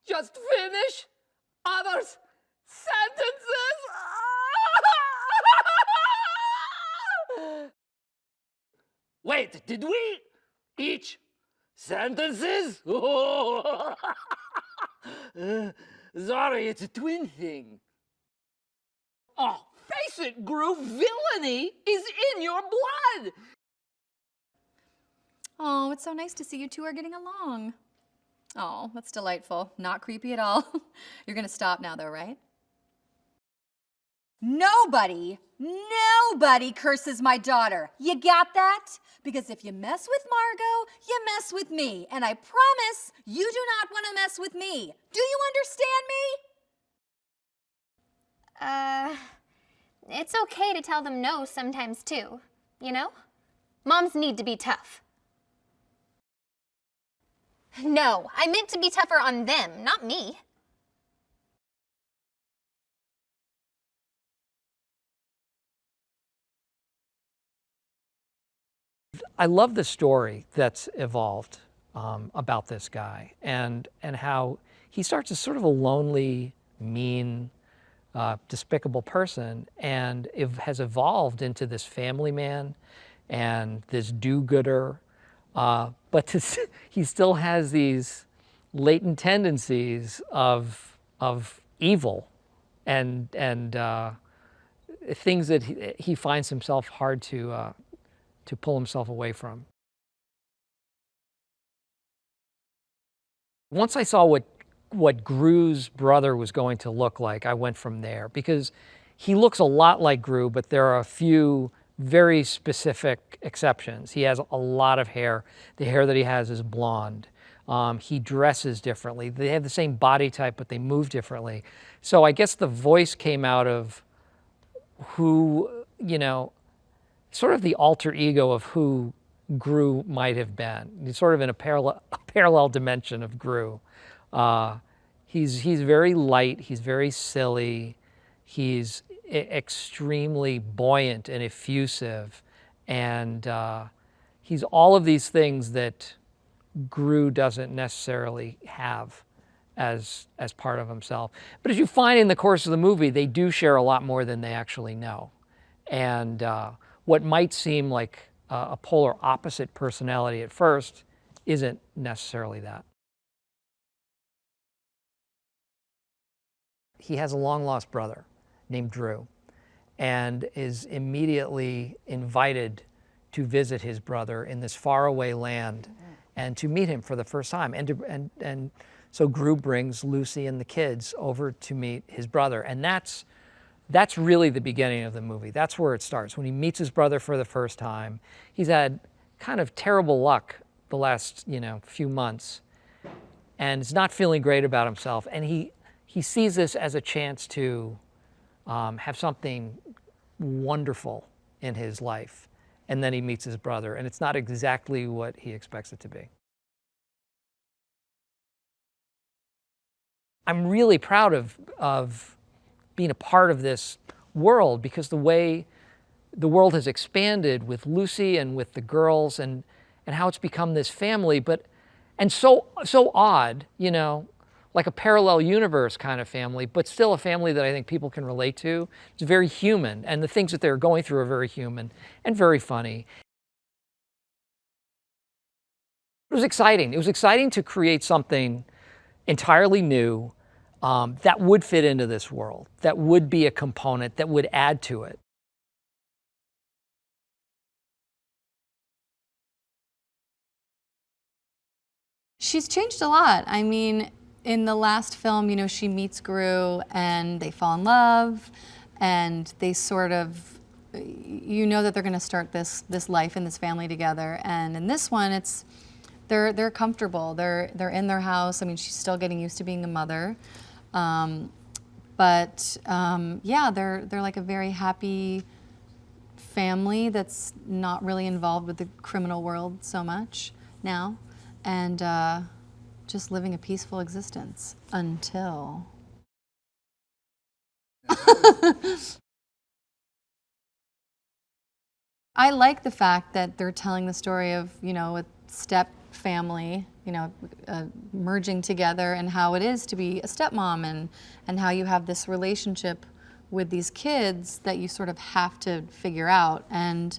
Just finish others' sentences. Wait, did we each sentences? Sorry, it's a twin thing. Oh, face it, Gru, villainy is in your blood. Oh, it's so nice to see you two are getting along. Oh, that's delightful. Not creepy at all. You're gonna stop now though, right? Nobody curses my daughter. You got that? Because if you mess with Margo, you mess with me. And I promise you do not want to mess with me. Do you understand me? It's okay to tell them no sometimes too, you know? Moms need to be tough. No, I meant to be tougher on them, not me. I love the story that's evolved about this guy and how he starts as sort of a lonely, mean, despicable person and has evolved into this family man and this do-gooder. But he still has these latent tendencies of evil and things that he finds himself hard to pull himself away from. Once I saw what Gru's brother was going to look like, I went from there because he looks a lot like Gru, but there are a few very specific exceptions. He has a lot of hair. The hair that he has is blonde. He dresses differently. They have the same body type, but they move differently. So I guess the voice came out of who, you know, sort of the alter ego of who Gru might have been. He's sort of in a parallel dimension of Gru. He's very light. He's very silly. He's extremely buoyant and effusive, and he's all of these things that Gru doesn't necessarily have as part of himself. But as you find in the course of the movie, they do share a lot more than they actually know. And what might seem like a polar opposite personality at first isn't necessarily that. He has a long-lost brother named Drew and is immediately invited to visit his brother in this faraway land and to meet him for the first time. And so Gru brings Lucy and the kids over to meet his brother. And that's really the beginning of the movie. That's where it starts. When he meets his brother for the first time, he's had kind of terrible luck the last, few months and is not feeling great about himself. And he sees this as a chance to have something wonderful in his life. And then he meets his brother, and it's not exactly what he expects it to be. I'm really proud of being a part of this world because the way the world has expanded with Lucy and with the girls and how it's become this family, and so odd, like a parallel universe kind of family, but still a family that I think people can relate to. It's very human, and the things that they're going through are very human and very funny. It was exciting. It was exciting to create something entirely new that would fit into this world, that would be a component, that would add to it. She's changed a lot. I mean, in the last film, she meets Gru and they fall in love and they sort of, that they're gonna start this life and this family together. And in this one, they're comfortable. They're in their house. I mean, she's still getting used to being a mother. Yeah, they're like a very happy family that's not really involved with the criminal world so much now. And just living a peaceful existence until. I like the fact that they're telling the story of, a step family merging together, and how it is to be a stepmom, and how you have this relationship with these kids that you sort of have to figure out. And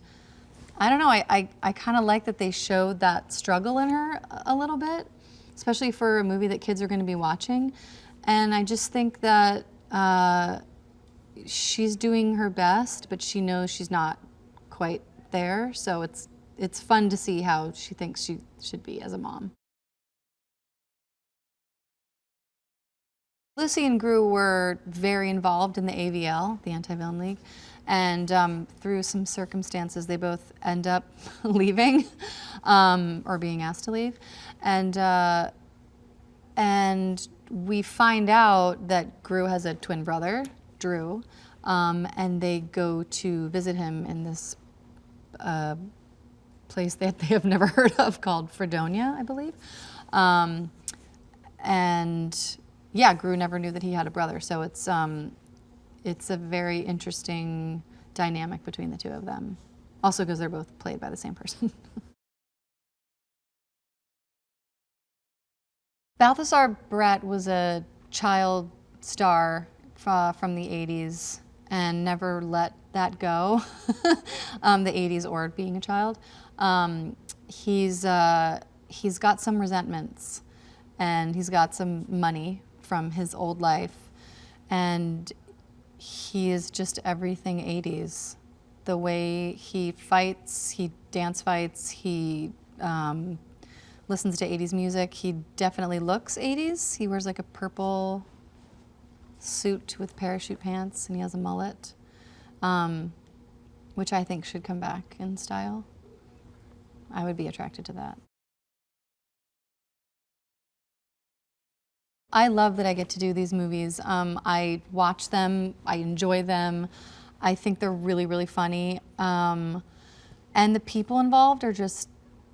I don't know, I kind of like that they showed that struggle in her a little bit, especially for a movie that kids are going to be watching. And I just think that she's doing her best, but she knows she's not quite there. So it's fun to see how she thinks she should be as a mom. Lucy and Gru were very involved in the AVL, the Anti-Villain League, and through some circumstances, they both end up leaving or being asked to leave, and we find out that Gru has a twin brother, Drew, and they go to visit him in this place that they have never heard of called Fredonia, I believe, and yeah, Gru never knew that he had a brother, so it's a very interesting dynamic between the two of them. Also because they're both played by the same person. Balthazar Brett was a child star from the 80s and never let that go, the 80s or being a child. He's got some resentments, and he's got some money from his old life, and he is just everything 80s. The way he fights, he dance fights, he listens to 80s music. He definitely looks 80s. He wears like a purple suit with parachute pants, and he has a mullet, which I think should come back in style. I would be attracted to that. I love that I get to do these movies. I watch them, I enjoy them. I think they're really, really funny. And the people involved are just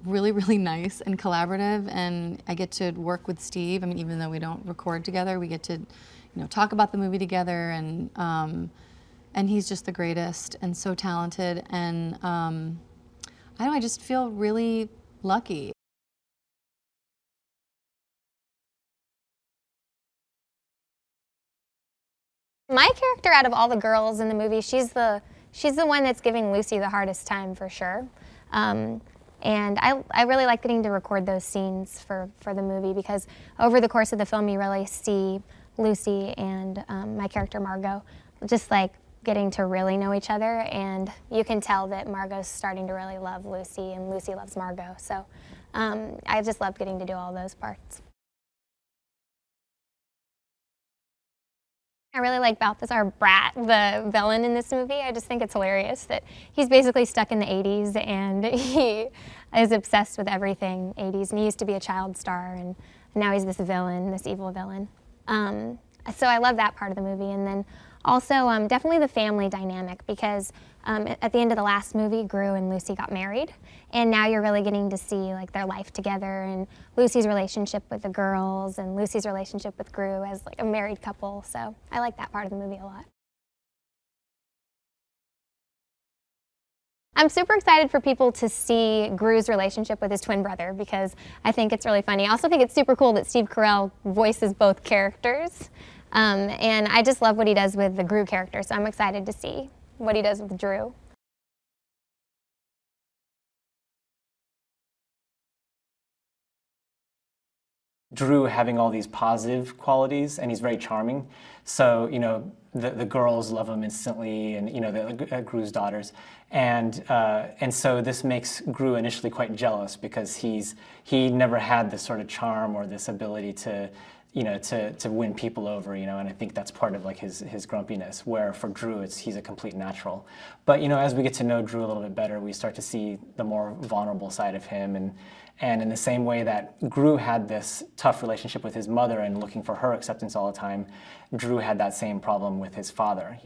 really, really nice and collaborative. And I get to work with Steve. I mean, even though we don't record together, we get to, talk about the movie together. And he's just the greatest and so talented. And I don't know, I just feel really lucky. My character, out of all the girls in the movie, she's the one that's giving Lucy the hardest time for sure. And I really like getting to record those scenes for the movie, because over the course of the film you really see Lucy and my character Margo just like getting to really know each other, and you can tell that Margo's starting to really love Lucy and Lucy loves Margo. So I just loved getting to do all those parts. I really like Balthazar Brat, the villain in this movie. I just think it's hilarious that he's basically stuck in the 80s and he is obsessed with everything 80s. And he used to be a child star, and now he's this villain, this evil villain. So I love that part of the movie. And then also definitely the family dynamic, because at the end of the last movie, Gru and Lucy got married. And now you're really getting to see like their life together, and Lucy's relationship with the girls and Lucy's relationship with Gru as like a married couple. So I like that part of the movie a lot. I'm super excited for people to see Gru's relationship with his twin brother, because I think it's really funny. I also think it's super cool that Steve Carell voices both characters. And I just love what he does with the Gru character, so I'm excited to see what he does with Drew. Drew having all these positive qualities, and he's very charming. So, the girls love him instantly, and, Gru's daughters. And so this makes Gru initially quite jealous, because he never had this sort of charm or this ability to win people over, and I think that's part of like his grumpiness, where for Drew he's a complete natural. But as we get to know Drew a little bit better, we start to see the more vulnerable side of him, and in the same way that Gru had this tough relationship with his mother and looking for her acceptance all the time, Drew had that same problem with his father,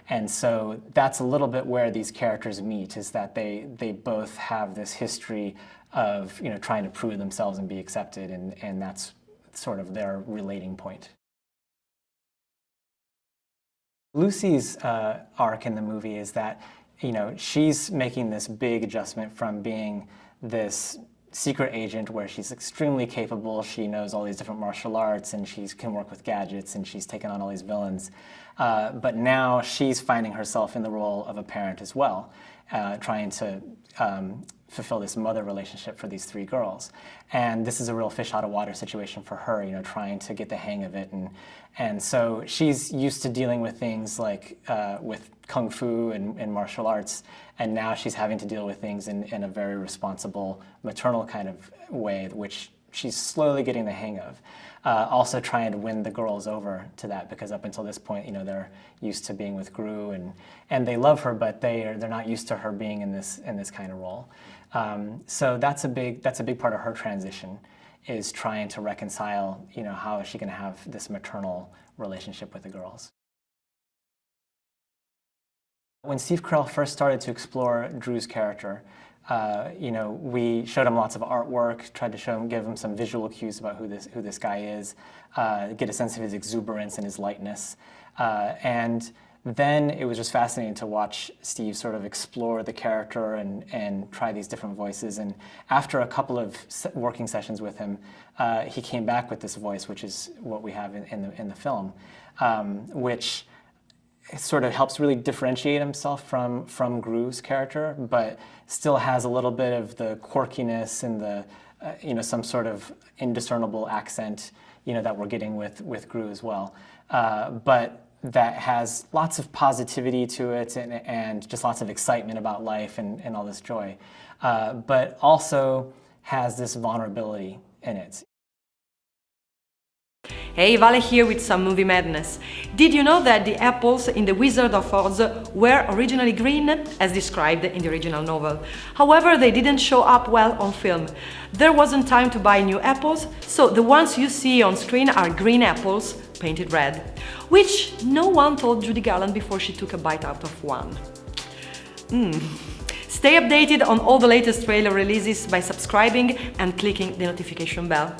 And so that's a little bit where these characters meet, is that they both have this history of trying to prove themselves and be accepted, and that's sort of their relating point. Lucy's arc in the movie is that, she's making this big adjustment from being this secret agent where she's extremely capable. She knows all these different martial arts, and she can work with gadgets, and she's taken on all these villains. But now she's finding herself in the role of a parent as well, trying to fulfill this mother relationship for these three girls. And this is a real fish out of water situation for her, you know, trying to get the hang of it. And so she's used to dealing with things like with kung fu and martial arts, and now she's having to deal with things in a very responsible, maternal kind of way, which she's slowly getting the hang of. Also trying to win the girls over to that, because up until this point, you know, they're used to being with Gru, and they love her, but they're not used to her being in this kind of role. So that's a big part of her transition, is trying to reconcile, you know, how is she going to have this maternal relationship with the girls. When Steve Carell first started to explore Drew's character, you know, we showed him lots of artwork, tried to give him some visual cues about who this guy is, get a sense of his exuberance and his lightness. And then it was just fascinating to watch Steve sort of explore the character and try these different voices. And after a couple of working sessions with him, he came back with this voice, which is what we have in the film, which sort of helps really differentiate himself from Gru's character, but still has a little bit of the quirkiness and the you know, some sort of indiscernible accent, you know, that we're getting with Gru as well. But that has lots of positivity to it and just lots of excitement about life and all this joy, but also has this vulnerability in it. Hey, Vale here with some movie madness. Did you know that the apples in The Wizard of Oz were originally green, as described in the original novel? However, they didn't show up well on film. There wasn't time to buy new apples, so the ones you see on screen are green apples painted red, which no one told Judy Garland before she took a bite out of one. Stay updated on all the latest trailer releases by subscribing and clicking the notification bell.